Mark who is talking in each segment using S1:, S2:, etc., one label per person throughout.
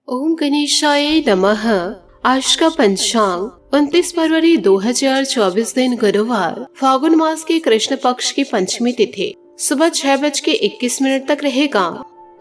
S1: ओम गणेशाय नमः। आज का पंचांग 29 फरवरी 2024 दिन गुरुवार, फागुन मास के कृष्ण पक्ष की पंचमी तिथि सुबह 6:21 तक रहेगा।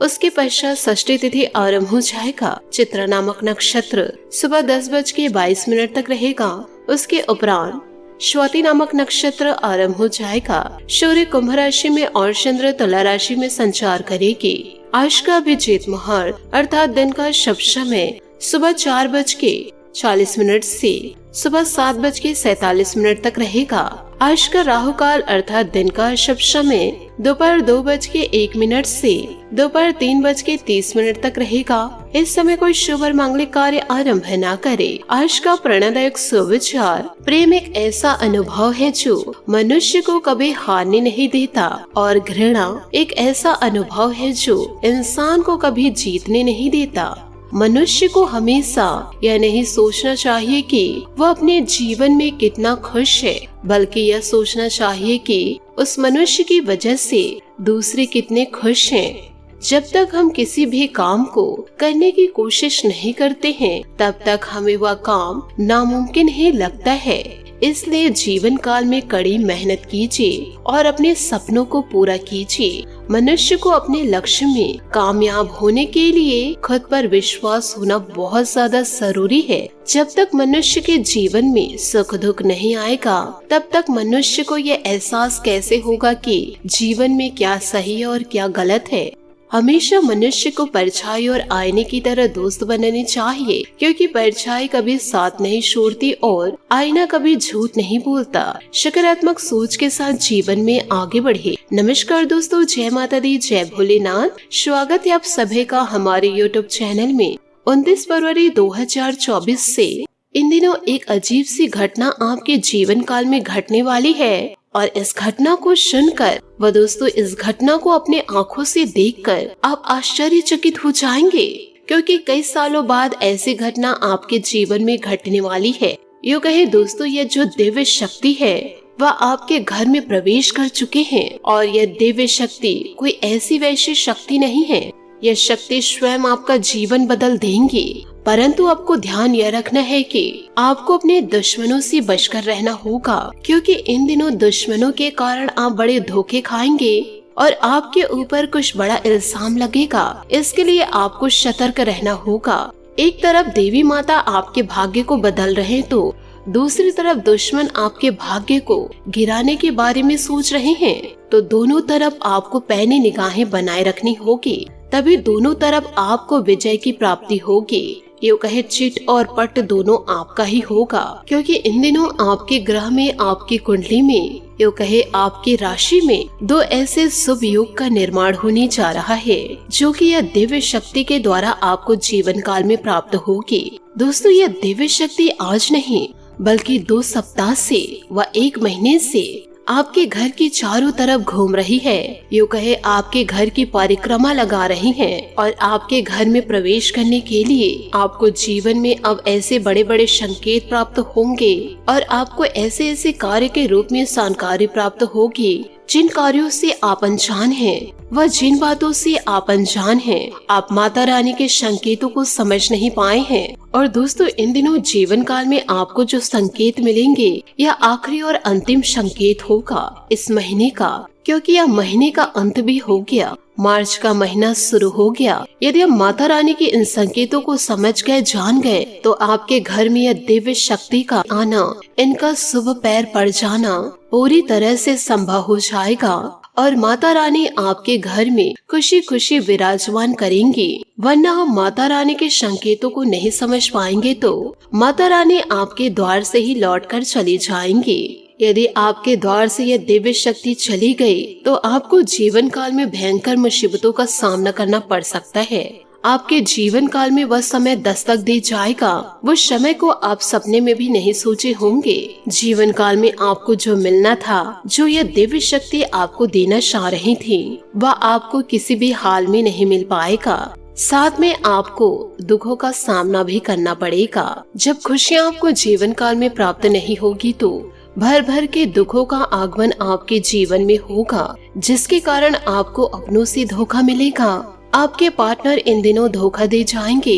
S1: उसके पश्चात षष्ठी तिथि आरंभ हो जाएगा। चित्रा नामक नक्षत्र सुबह 10:22 तक रहेगा। उसके उपरांत स्वाति नामक नक्षत्र आरंभ हो जाएगा। सूर्य कुंभ राशि में और चंद्र तुला राशि में संचार करेगी। आज का अभिजीत मुहूर्त अर्थात दिन का शुभ समय सुबह 4:40 से सुबह 7:47 तक रहेगा। आज का राहु काल अर्थात दिन का शुभ समय दोपहर 2:01 से दोपहर 3:30 तक रहेगा। इस समय कोई शुभ और मांगलिक कार्य आरंभ न करे। आज का प्रेरणादायक सुविचार, प्रेम एक ऐसा अनुभव है जो मनुष्य को कभी हारने नहीं देता और घृणा एक ऐसा अनुभव है जो इंसान को कभी जीतने नहीं देता। मनुष्य को हमेशा यह नहीं सोचना चाहिए कि वह अपने जीवन में कितना खुश है, बल्कि यह सोचना चाहिए कि उस मनुष्य की वजह से दूसरे कितने खुश हैं। जब तक हम किसी भी काम को करने की कोशिश नहीं करते हैं, तब तक हमें वह काम नामुमकिन ही लगता है। इसलिए जीवन काल में कड़ी मेहनत कीजिए और अपने सपनों को पूरा कीजिए। मनुष्य को अपने लक्ष्य में कामयाब होने के लिए खुद पर विश्वास होना बहुत ज्यादा जरूरी है। जब तक मनुष्य के जीवन में सुख दुख नहीं आएगा, तब तक मनुष्य को ये एहसास कैसे होगा कि जीवन में क्या सही और क्या गलत है। हमेशा मनुष्य को परछाई और आईने की तरह दोस्त बनने चाहिए, क्योंकि परछाई कभी साथ नहीं छोड़ती और आईना कभी झूठ नहीं बोलता। सकारात्मक सोच के साथ जीवन में आगे बढ़े। नमस्कार दोस्तों, जय माता दी, जय भोलेनाथ। स्वागत है आप सभी का हमारे YouTube चैनल में। 29 फरवरी 2024 से इन दिनों एक अजीब सी घटना आपके जीवन काल में घटने वाली है और इस घटना को सुनकर व दोस्तों इस घटना को अपने आँखों से देखकर आप आश्चर्यचकित हो जाएंगे, क्योंकि कई सालों बाद ऐसी घटना आपके जीवन में घटने वाली है। यूँ कहे दोस्तों, यह जो दिव्य शक्ति है वह आपके घर में प्रवेश कर चुके हैं और यह दिव्य शक्ति कोई ऐसी वैसी शक्ति नहीं है। यह शक्ति स्वयं आपका जीवन बदल देंगी। परंतु आपको ध्यान यह रखना है कि आपको अपने दुश्मनों से बचकर रहना होगा, क्योंकि इन दिनों दुश्मनों के कारण आप बड़े धोखे खाएंगे और आपके ऊपर कुछ बड़ा इल्जाम लगेगा। इसके लिए आपको सतर्क रहना होगा। एक तरफ देवी माता आपके भाग्य को बदल रहे तो दूसरी तरफ दुश्मन आपके भाग्य को गिराने के बारे में सोच रहे हैं। तो दोनों तरफ आपको पैनी निगाहें बनाए रखनी होगी, तभी दोनों तरफ आपको विजय की प्राप्ति होगी। यूँ कहे चिट और पट दोनों आपका ही होगा, क्योंकि इन दिनों आपके ग्रह में, आपकी कुंडली में, यूँ कहे आपकी राशि में दो ऐसे शुभ योग का निर्माण होने जा रहा है, जो कि यह दिव्य शक्ति के द्वारा आपको जीवन काल में प्राप्त होगी। दोस्तों, यह दिव्य शक्ति आज नहीं बल्कि 2 सप्ताह से व 1 महीने से आपके घर की चारों तरफ घूम रही है। यूँ कहे आपके घर की परिक्रमा लगा रही है और आपके घर में प्रवेश करने के लिए आपको जीवन में अब ऐसे बड़े बड़े संकेत प्राप्त होंगे और आपको ऐसे ऐसे कार्य के रूप में जानकारी प्राप्त होगी जिन कार्यों से आप अनजान हैं, वह जिन बातों से आप अनजान हैं, आप माता रानी के संकेतों को समझ नहीं पाए हैं। और दोस्तों, इन दिनों जीवन काल में आपको जो संकेत मिलेंगे यह आखिरी और अंतिम संकेत होगा इस महीने का, क्योंकि यह महीने का अंत भी हो गया। मार्च का महीना शुरू हो गया। यदि हम माता रानी के इन संकेतों को समझ गए, जान गए, तो आपके घर में यह दिव्य शक्ति का आना, इनका शुभ पैर पड़ जाना पूरी तरह से संभव हो जाएगा और माता रानी आपके घर में खुशी खुशी विराजमान करेंगी। वरना हम माता रानी के संकेतों को नहीं समझ पाएंगे तो माता रानी आपके द्वार से ही लौट कर चली जाएंगी। यदि आपके द्वार से यह दिव्य शक्ति चली गई तो आपको जीवन काल में भयंकर मुसीबतों का सामना करना पड़ सकता है। आपके जीवन काल में वह समय दस्तक दे जाएगा, वो समय को आप सपने में भी नहीं सोचे होंगे। जीवन काल में आपको जो मिलना था, जो यह दिव्य शक्ति आपको देना चाह रही थी, वह आपको किसी भी हाल में नहीं मिल पाएगा। साथ में आपको दुखों का सामना भी करना पड़ेगा। जब खुशियाँ आपको जीवन काल में प्राप्त नहीं होगी तो भर भर के दुखों का आगमन आपके जीवन में होगा, जिसके कारण आपको अपनों से धोखा मिलेगा। आपके पार्टनर इन दिनों धोखा दे जाएंगे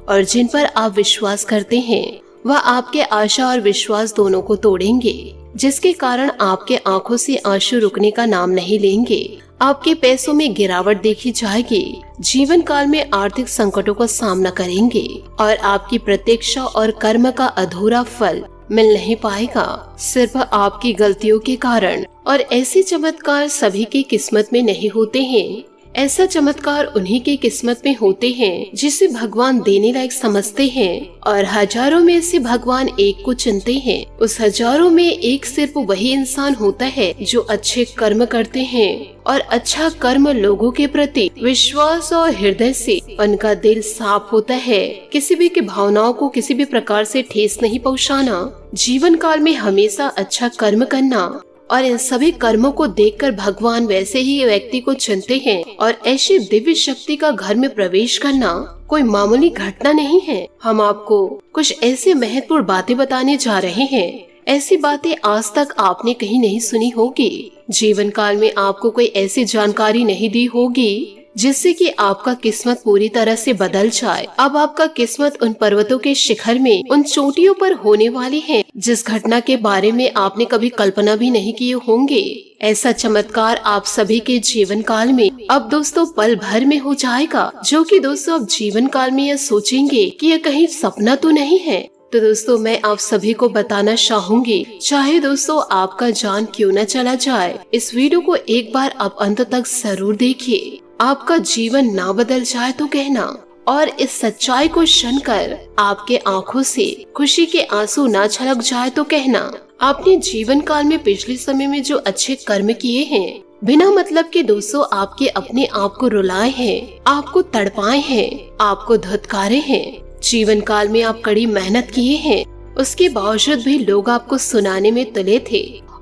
S1: और जिन पर आप विश्वास करते हैं वह आपके आशा और विश्वास दोनों को तोड़ेंगे, जिसके कारण आपके आंखों से आंसू रुकने का नाम नहीं लेंगे। आपके पैसों में गिरावट देखी जाएगी। जीवन काल में आर्थिक संकटों का सामना करेंगे और आपकी प्रतीक्षा और कर्म का अधूरा फल मिल नहीं पाएगा, सिर्फ आपकी गलतियों के कारण। और ऐसे चमत्कार सभी की किस्मत में नहीं होते हैं। ऐसा चमत्कार उन्हीं की किस्मत में होते हैं जिसे भगवान देने लायक समझते हैं, और हजारों में से भगवान एक को चुनते हैं। उस हजारों में एक सिर्फ वही इंसान होता है जो अच्छे कर्म करते हैं, और अच्छा कर्म लोगों के प्रति विश्वास और हृदय से उनका दिल साफ होता है। किसी भी की भावनाओं को किसी भी प्रकार से ठेस नहीं पहुंचाना, जीवन काल में हमेशा अच्छा कर्म करना, और इन सभी कर्मों को देखकर भगवान वैसे ही व्यक्ति को चुनते हैं। और ऐसी दिव्य शक्ति का घर में प्रवेश करना कोई मामूली घटना नहीं है। हम आपको कुछ ऐसे महत्वपूर्ण बातें बताने जा रहे हैं, ऐसी बातें आज तक आपने कहीं नहीं सुनी होगी। जीवन काल में आपको कोई ऐसी जानकारी नहीं दी होगी जिससे कि आपका किस्मत पूरी तरह से बदल जाए। अब आपका किस्मत उन पर्वतों के शिखर में, उन चोटियों पर होने वाली है जिस घटना के बारे में आपने कभी कल्पना भी नहीं किए होंगे। ऐसा चमत्कार आप सभी के जीवन काल में अब दोस्तों पल भर में हो जाएगा, जो कि दोस्तों अब जीवन काल में यह सोचेंगे कि यह कहीं सपना तो नहीं है। तो दोस्तों मैं आप सभी को बताना चाहूंगी, चाहे दोस्तों आपका जान क्यों न चला जाए, इस वीडियो को एक बार आप अंत तक जरूर देखिए। आपका जीवन ना बदल जाए तो कहना, और इस सच्चाई को सुनकर आपके आंखों से खुशी के आंसू ना छलक जाए तो कहना। आपने जीवन काल में पिछले समय में जो अच्छे कर्म किए हैं, बिना मतलब के दोस्तों आपके अपने आप को रुलाए हैं, आपको तड़पाए हैं, आपको धुतकारे हैं। जीवन काल में आप कड़ी मेहनत किए हैं, उसके बावजूद भी लोग आपको सुनाने में तुले थे।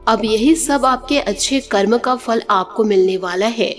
S1: अब यही सब आपके अच्छे कर्म का फल आपको मिलने वाला है।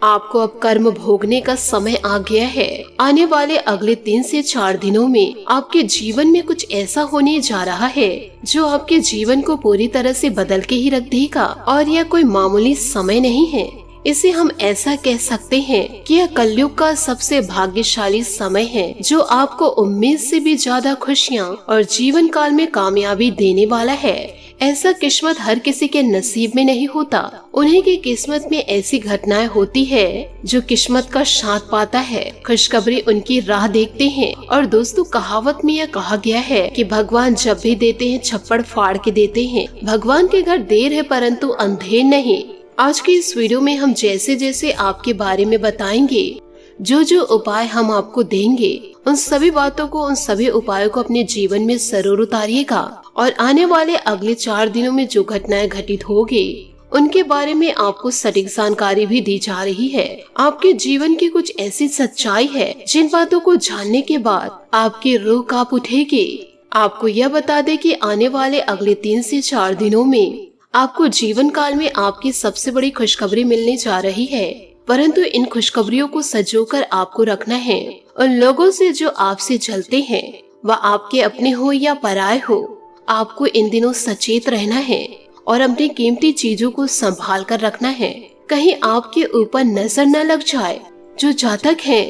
S1: आपको अब कर्म भोगने का समय आ गया है। आने वाले अगले 3 से 4 दिनों में आपके जीवन में कुछ ऐसा होने जा रहा है जो आपके जीवन को पूरी तरह से बदल के ही रख देगा। और यह कोई मामूली समय नहीं है, इसे हम ऐसा कह सकते हैं कि यह कलयुग का सबसे भाग्यशाली समय है, जो आपको उम्मीद से भी ज्यादा खुशियाँ और जीवन काल में कामयाबी देने वाला है। ऐसा किस्मत हर किसी के नसीब में नहीं होता। उन्हीं की किस्मत में ऐसी घटनाएं होती है जो किस्मत का साथ पाता है। खुशखबरी उनकी राह देखते हैं। और दोस्तों कहावत में यह कहा गया है कि भगवान जब भी देते हैं छप्पड़ फाड़ के देते हैं। भगवान के घर देर है परंतु अंधेर नहीं। आज की इस वीडियो में हम जैसे जैसे आपके बारे में बताएंगे, जो जो उपाय हम आपको देंगे, उन सभी बातों को, उन सभी उपायों को अपने जीवन में जरूर उतारिएगा। और आने वाले अगले 4 दिनों में जो घटनाएं घटित होगी उनके बारे में आपको सटीक जानकारी भी दी जा रही है। आपके जीवन की कुछ ऐसी सच्चाई है जिन बातों को जानने के बाद आपकी रूह कांप उठेगी। आपको यह बता दें कि आने वाले अगले 3 से 4 दिनों में आपको जीवन काल में आपकी सबसे बड़ी खुशखबरी मिलने जा रही है। परंतु इन खुशखबरियों को संजोकर आपको रखना है। उन लोगों से जो आपसे जलते हैं, वह आपके अपने हो या पराये हो, आपको इन दिनों सचेत रहना है और अपनी कीमती चीजों को संभाल कर रखना है। कहीं आपके ऊपर नजर न लग जाए। जो जातक है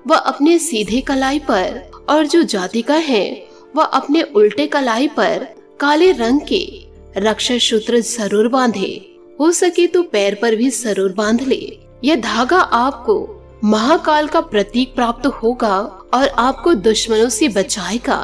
S1: वह अपने सीधे कलाई पर, और जो जातिका है वह अपने उल्टे कलाई पर काले रंग के रक्षा सूत्र जरूर बांधे। हो सके तो पैर पर भी जरूर बांध ले। यह धागा आपको महाकाल का प्रतीक प्राप्त होगा और आपको दुश्मनों से बचाएगा,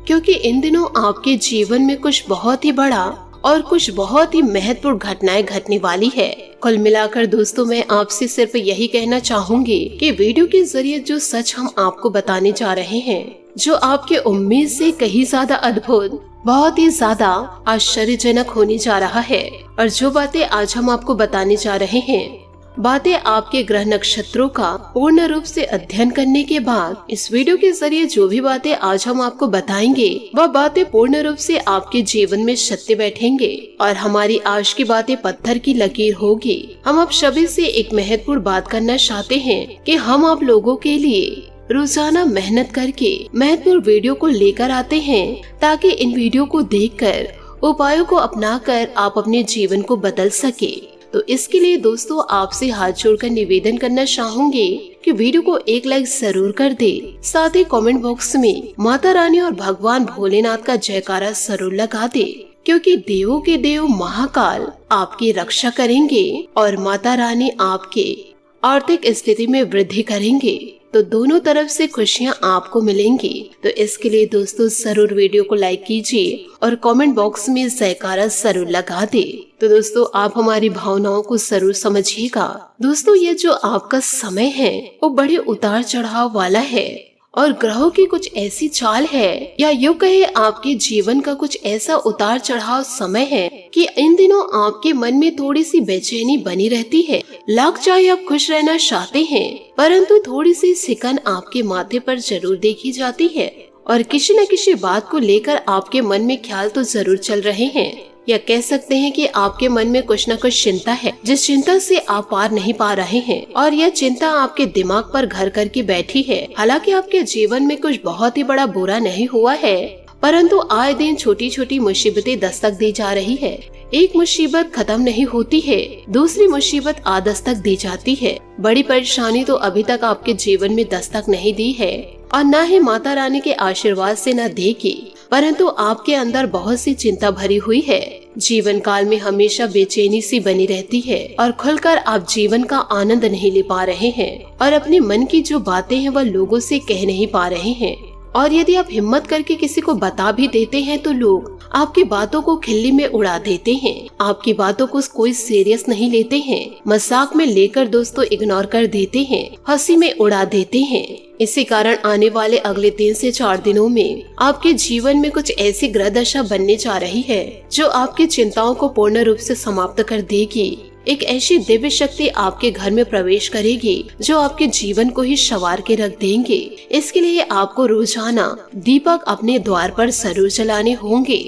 S1: क्योंकि इन दिनों आपके जीवन में कुछ बहुत ही बड़ा और कुछ बहुत ही महत्वपूर्ण घटनाएं घटने वाली है। कुल मिलाकर दोस्तों मैं आपसे सिर्फ यही कहना चाहूंगी कि वीडियो के जरिए जो सच हम आपको बताने जा रहे हैं, जो आपके उम्मीद से कहीं ज्यादा अद्भुत, बहुत ही ज्यादा आश्चर्यजनक होने जा रहा है। और जो बातें आज हम आपको बताने जा रहे हैं, बातें आपके ग्रह नक्षत्रों का पूर्ण रूप से अध्ययन करने के बाद इस वीडियो के जरिए जो भी बातें आज हम आपको बताएंगे, वह बातें पूर्ण रूप से आपके जीवन में सत्य बैठेंगे और हमारी आज की बातें पत्थर की लकीर होगी। हम आप सभी से एक महत्वपूर्ण बात करना चाहते हैं कि हम आप लोगों के लिए रोजाना मेहनत करके महत्वपूर्ण वीडियो को लेकर आते हैं, ताकि इन वीडियो को देखकर, उपायों को अपनाकर आप अपने जीवन को बदल सके। तो इसके लिए दोस्तों आपसे हाथ जोड़कर निवेदन करना चाहूंगी कि वीडियो को एक लाइक जरूर कर दे। साथ ही कमेंट बॉक्स में माता रानी और भगवान भोलेनाथ का जयकारा जरूर लगा दे, क्योंकि देवों के देव महाकाल आपकी रक्षा करेंगे और माता रानी आपके आर्थिक स्थिति में वृद्धि करेंगे, तो दोनों तरफ से खुशियां आपको मिलेंगी। तो इसके लिए दोस्तों जरूर वीडियो को लाइक कीजिए और कमेंट बॉक्स में जयकारा जरूर लगा दे। तो दोस्तों आप हमारी भावनाओं को जरूर समझिएगा। दोस्तों ये जो आपका समय है वो बड़े उतार चढ़ाव वाला है और ग्रहों की कुछ ऐसी चाल है, या यूँ कहे आपके जीवन का कुछ ऐसा उतार चढ़ाव समय है कि इन दिनों आपके मन में थोड़ी सी बेचैनी बनी रहती है। लाख चाहे आप खुश रहना चाहते हैं, परंतु थोड़ी सी सिकन आपके माथे पर जरूर देखी जाती है और किसी न किसी बात को लेकर आपके मन में ख्याल तो जरूर चल रहे हैं, या कह सकते हैं कि आपके मन में कुछ न कुछ चिंता है, जिस चिंता से आप पार नहीं पा रहे हैं और यह चिंता आपके दिमाग पर घर करके बैठी है। हालांकि आपके जीवन में कुछ बहुत ही बड़ा बुरा नहीं हुआ है, परंतु आए दिन छोटी छोटी मुसीबतें दस्तक दी जा रही है। एक मुसीबत खत्म नहीं होती है, दूसरी मुसीबत आ दस्तक दी जाती है। बड़ी परेशानी तो अभी तक आपके जीवन में दस्तक नहीं दी है और न ही माता रानी के आशीर्वाद से न देगी, परंतु आपके अंदर बहुत सी चिंता भरी हुई है। जीवन काल में हमेशा बेचैनी सी बनी रहती है और खुलकर आप जीवन का आनंद नहीं ले पा रहे हैं और अपने मन की जो बातें हैं वह लोगों से कह नहीं पा रहे हैं। और यदि आप हिम्मत करके किसी को बता भी देते हैं तो लोग आपकी बातों को खिल्ली में उड़ा देते हैं, आपकी बातों को कोई सीरियस नहीं लेते हैं, मजाक में लेकर दोस्तों इग्नोर कर देते हैं, हंसी में उड़ा देते हैं। इसी कारण आने वाले अगले 3 से 4 दिनों में आपके जीवन में कुछ ऐसी ग्रह दशा बनने जा रही है जो आपकी चिंताओं को पूर्ण रूप से समाप्त कर देगी। एक ऐसी दिव्य शक्ति आपके घर में प्रवेश करेगी जो आपके जीवन को ही संवार के रख देंगे। इसके लिए आपको रोजाना दीपक अपने द्वार पर जरूर जलाने होंगे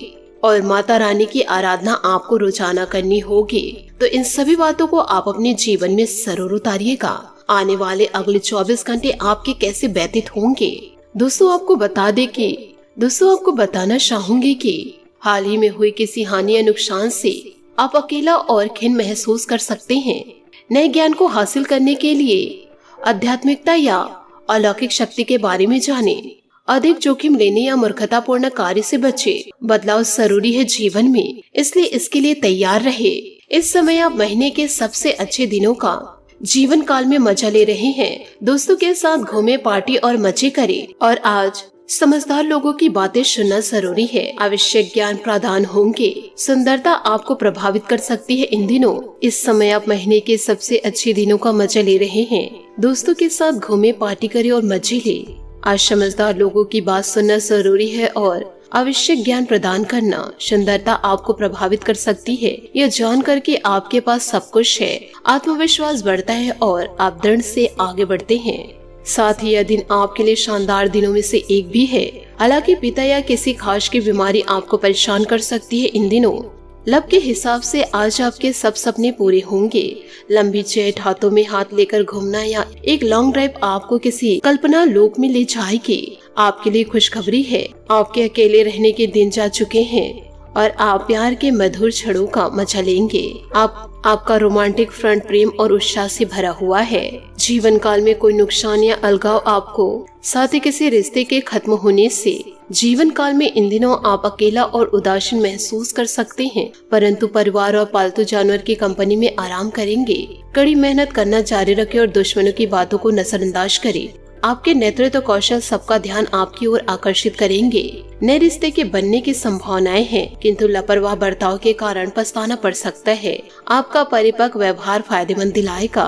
S1: और माता रानी की आराधना आपको रोजाना करनी होगी। तो इन सभी बातों को आप अपने जीवन में जरूर उतारिएगा। आने वाले अगले 24 घंटे आपके कैसे व्यतीत होंगे। दोस्तों आपको बताना चाहूंगी कि हाल ही में हुई किसी हानि या नुकसान से आप अकेला और खिन्न महसूस कर सकते हैं। नए ज्ञान को हासिल करने के लिए आध्यात्मिकता या अलौकिक शक्ति के बारे में जाने, अधिक जोखिम लेने या मूर्खतापूर्ण कार्य से बचे। बदलाव जरूरी है जीवन में, इसलिए इसके लिए तैयार रहे। इस समय आप महीने के सबसे अच्छे दिनों का जीवन काल में मजा ले रहे हैं। दोस्तों के साथ घूमे, पार्टी और मजे करें और आज समझदार लोगों की बातें सुनना जरूरी है। आवश्यक ज्ञान प्रदान होंगे। सुंदरता आपको प्रभावित कर सकती है इन दिनों। इस समय आप महीने के सबसे अच्छे दिनों का मजा ले रहे हैं। दोस्तों के साथ घूमे, पार्टी करें और मजे ले। आज समझदार लोगों की बात सुनना जरूरी है और आवश्यक ज्ञान प्रदान करना। सुंदरता आपको प्रभावित कर सकती है। यह जानकर कि आपके पास सब कुछ है, आत्मविश्वास बढ़ता है और आप दृढ़ से आगे बढ़ते हैं। साथ ही यह दिन आपके लिए शानदार दिनों में से एक भी है। हालांकि पिता या किसी खास की बीमारी आपको परेशान कर सकती है इन दिनों। लब के हिसाब से आज आपके सब सपने पूरे होंगे। लंबी चैट, हाथों में हाथ लेकर घूमना या एक लॉन्ग ड्राइव आपको किसी कल्पना लोक में ले जाएगी। आपके लिए खुशखबरी है, आपके अकेले रहने के दिन जा चुके हैं और आप प्यार के मधुर क्षणों का मजा लेंगे। आपका रोमांटिक फ्रंट प्रेम और उत्साह से भरा हुआ है। जीवन काल में कोई नुकसान या अलगाव आपको साथ ही किसी रिश्ते के खत्म होने से जीवन काल में इन दिनों आप अकेला और उदासीन महसूस कर सकते हैं, परंतु परिवार और पालतू जानवर की कंपनी में आराम करेंगे। कड़ी मेहनत करना जारी रखें और दुश्मनों की बातों को नजरअंदाज करें। आपके नेतृत्व कौशल सबका ध्यान आपकी ओर आकर्षित करेंगे। नए रिश्ते के बनने की संभावनाएं हैं, किंतु लापरवाह बर्ताव के कारण पछताना पड़ सकता है। आपका परिपक्व व्यवहार फायदेमंद दिलाएगा।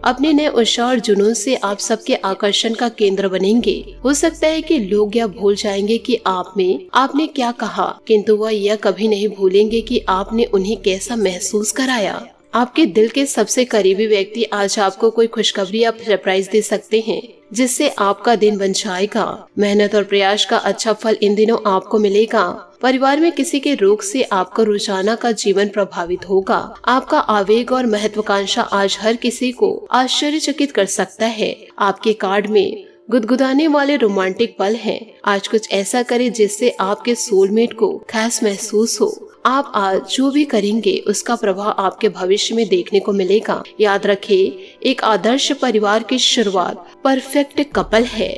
S1: अपने नए उत्साह और जुनून से आप सबके आकर्षण का केंद्र बनेंगे। हो सकता है कि लोग यह भूल जाएंगे कि आपने क्या कहा, किंतु वह यह कभी नहीं भूलेंगे कि आपने उन्हें कैसा महसूस कराया। आपके दिल के सबसे करीबी व्यक्ति आज आपको कोई खुशखबरी या सरप्राइज दे सकते हैं, जिससे आपका दिन बन जाएगा। मेहनत और प्रयास का अच्छा फल इन दिनों आपको मिलेगा। परिवार में किसी के रोग से आपका रोजाना का जीवन प्रभावित होगा। आपका आवेग और महत्वाकांक्षा आज हर किसी को आश्चर्यचकित कर सकता है। आपके कार्ड में गुदगुदाने वाले रोमांटिक पल हैं। आज कुछ ऐसा करें जिससे आपके सोलमेट को खास महसूस हो। आप आज जो भी करेंगे उसका प्रभाव आपके भविष्य में देखने को मिलेगा। याद रखें, एक आदर्श परिवार की शुरुआत परफेक्ट कपल है।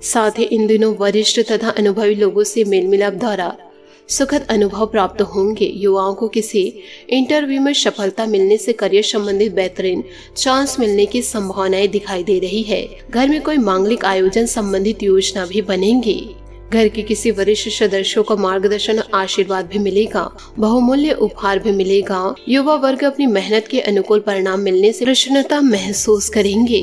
S1: साथ ही इन दिनों वरिष्ठ तथा अनुभवी लोगों से मेल मिलाप द्वारा सुखद अनुभव प्राप्त होंगे। युवाओं को किसी इंटरव्यू में सफलता मिलने से करियर संबंधित बेहतरीन चांस मिलने की संभावनाएं दिखाई दे रही है। घर में कोई मांगलिक आयोजन संबंधित योजना भी बनेंगी। घर के किसी वरिष्ठ सदस्यों को मार्गदर्शन और आशीर्वाद भी मिलेगा। बहुमूल्य उपहार भी मिलेगा। युवा वर्ग अपनी मेहनत के अनुकूल परिणाम मिलने से प्रसन्नता महसूस करेंगे।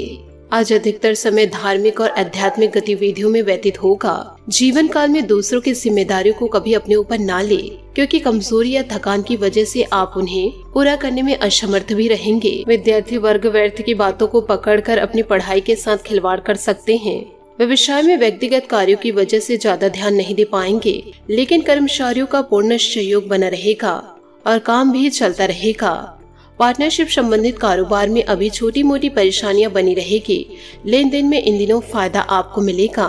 S1: आज अधिकतर समय धार्मिक और आध्यात्मिक गतिविधियों में व्यतीत होगा। जीवन काल में दूसरों की जिम्मेदारियों को कभी अपने ऊपर ना ले, क्योंकि कमजोरी या थकान की वजह से आप उन्हें पूरा करने में असमर्थ भी रहेंगे। विद्यार्थी वर्ग व्यर्थ की बातों को पकड़कर अपनी पढ़ाई के साथ खिलवाड़ कर सकते हैं। व्यवसाय में व्यक्तिगत कार्यों की वजह से ज्यादा ध्यान नहीं दे पाएंगे, लेकिन कर्मचारियों का पूर्ण सहयोग बना रहेगा और काम भी चलता रहेगा। पार्टनरशिप संबंधित कारोबार में अभी छोटी मोटी परेशानियां बनी रहेगी। लेन देन में इन दिनों फायदा आपको मिलेगा।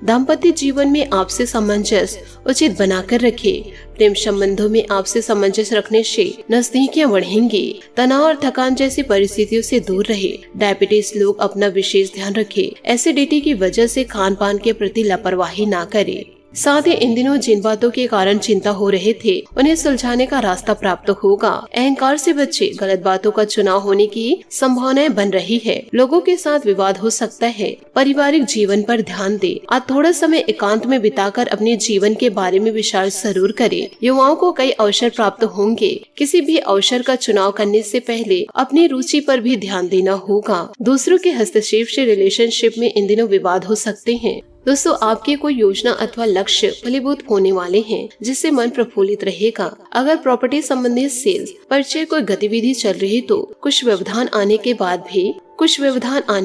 S1: दाम्पत्य जीवन में आपसे सामंजस्य उचित बनाकर रखें। प्रेम संबंधों में आपसे सामंजस्य रखने से नजदीकियां बढ़ेंगी। तनाव और थकान जैसी परिस्थितियों से दूर रहे। डायबिटीज लोग अपना विशेष ध्यान रखें। एसिडिटी की वजह से खान पान के प्रति लापरवाही ना करें। साथ ही इन दिनों जिन बातों के कारण चिंता हो रहे थे उन्हें सुलझाने का रास्ता प्राप्त होगा। अहंकार से बचे। गलत बातों का चुनाव होने की संभावनाएं बन रही है। लोगों के साथ विवाद हो सकता है। पारिवारिक जीवन पर ध्यान दें। आज थोड़ा समय एकांत में बिताकर अपने जीवन के बारे में विचार जरूर करें। युवाओं को कई अवसर प्राप्त होंगे। किसी भी अवसर का चुनाव करने से पहले अपनी रुचि पर भी ध्यान देना होगा। दूसरों के हस्तक्षेप से रिलेशनशिप में इन दिनों विवाद हो सकते हैं। दोस्तों, आपके कोई योजना अथवा लक्ष्य फलीभूत होने वाले हैं, जिससे मन प्रफुल्लित रहेगा। अगर प्रॉपर्टी संबंधित सेल्स परचेज कोई गतिविधि चल रही तो कुछ व्यवधान आने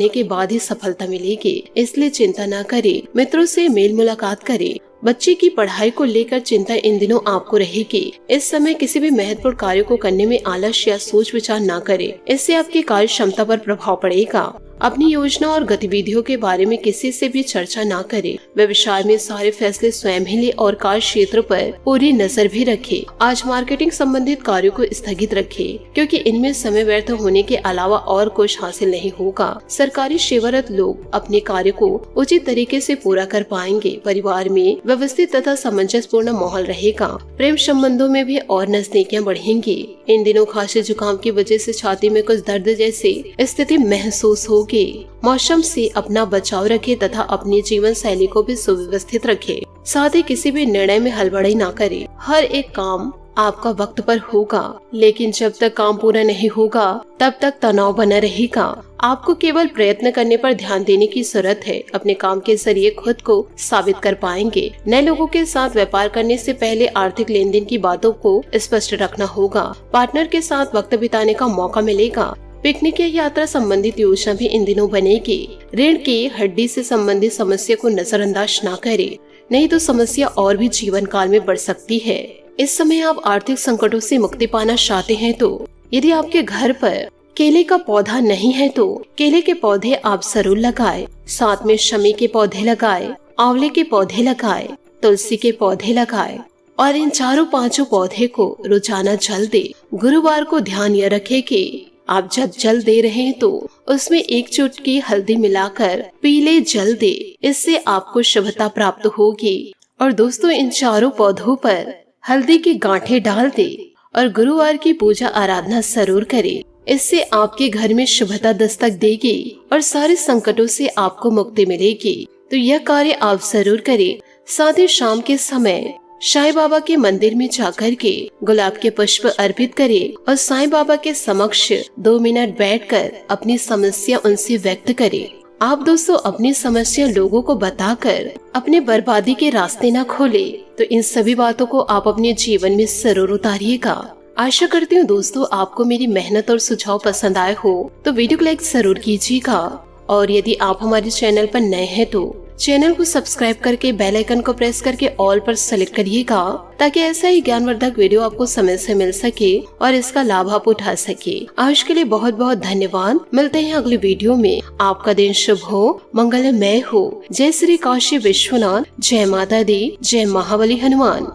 S1: के बाद ही सफलता मिलेगी, इसलिए चिंता न करें। मित्रों से मेल मुलाकात करें। बच्चे की पढ़ाई को लेकर चिंता इन दिनों आपको रहेगी। इस समय किसी भी महत्वपूर्ण कार्य को करने में आलस या सोच विचार न करें, इससे आपकी कार्य क्षमता पर प्रभाव पड़ेगा। अपनी योजना और गतिविधियों के बारे में किसी से भी चर्चा ना करें। व्यवसाय में सारे फैसले स्वयं ही लें और कार्य क्षेत्र पर पूरी नजर भी रखें। आज मार्केटिंग संबंधित कार्यों को स्थगित रखें, क्योंकि इनमें समय व्यर्थ होने के अलावा और कुछ हासिल नहीं होगा। सरकारी सेवारत लोग अपने कार्य को उचित तरीके से पूरा कर पाएंगे। परिवार में व्यवस्थित तथा सामंजस्यपूर्ण माहौल रहेगा। प्रेम संबंधों में भी और नजदीकियां बढ़ेंगी। इन दिनों खांसी जुकाम की वजह से छाती में कुछ दर्द जैसी स्थिति महसूस होगी। मौसम से अपना बचाव रखें तथा अपनी जीवन शैली को भी सुव्यवस्थित रखें। साथ ही किसी भी निर्णय में हड़बड़ी ना करें। हर एक काम आपका वक्त पर होगा, लेकिन जब तक काम पूरा नहीं होगा तब तक तनाव बना रहेगा। आपको केवल प्रयत्न करने पर ध्यान देने की जरूरत है। अपने काम के जरिए खुद को साबित कर पाएंगे। नए लोगों के साथ व्यापार करने से पहले आर्थिक लेन देन की बातों को स्पष्ट रखना होगा। पार्टनर के साथ वक्त बिताने का मौका मिलेगा। पिकनिक या यात्रा संबंधित योजना भी इन दिनों बनेगी। रीढ़ की हड्डी से संबंधित समस्या को नजरअंदाज ना करें, नहीं तो समस्या और भी जीवन काल में बढ़ सकती है। इस समय आप आर्थिक संकटों से मुक्ति पाना चाहते हैं तो यदि आपके घर पर केले का पौधा नहीं है तो केले के पौधे आप जरूर लगाएं। साथ में शमी के पौधे लगाएं, आंवले के पौधे लगाएं, तुलसी के पौधे लगाएं और इन चारों पांचों पौधे को रोजाना जल दे। गुरुवार को ध्यान यह रखें कि आप जब जल दे रहे हैं तो उसमें एक चुटकी हल्दी मिलाकर पीले जल दे। इससे आपको शुभता प्राप्त होगी। और दोस्तों, इन चारों पौधों पर हल्दी की गांठें डाल दे और गुरुवार की पूजा आराधना जरूर करें। इससे आपके घर में शुभता दस्तक देगी और सारे संकटों से आपको मुक्ति मिलेगी। तो यह कार्य आप जरूर करें। साथ ही शाम के समय साईं बाबा के मंदिर में जाकर के गुलाब के पुष्प अर्पित करें और साईं बाबा के समक्ष 2 मिनट बैठकर अपनी समस्या उनसे व्यक्त करें। आप दोस्तों अपनी समस्या लोगों को बताकर अपने बर्बादी के रास्ते न खोले। तो इन सभी बातों को आप अपने जीवन में जरूर उतारिएगा। आशा करती हूँ दोस्तों आपको मेरी मेहनत और सुझाव पसंद आए हो तो वीडियो को लाइक जरूर कीजिएगा। और यदि आप हमारे चैनल पर नए हैं तो चैनल को सब्सक्राइब करके बेल आइकन को प्रेस करके ऑल पर सेलेक्ट करिएगा, ताकि ऐसा ही ज्ञानवर्धक वीडियो आपको समय से मिल सके और इसका लाभ आप उठा सके। आज के लिए बहुत बहुत धन्यवाद। मिलते हैं अगले वीडियो में। आपका दिन शुभ हो, मंगलमय हो। जय श्री काशी विश्वनाथ, जय माता दी, जय महाबली हनुमान।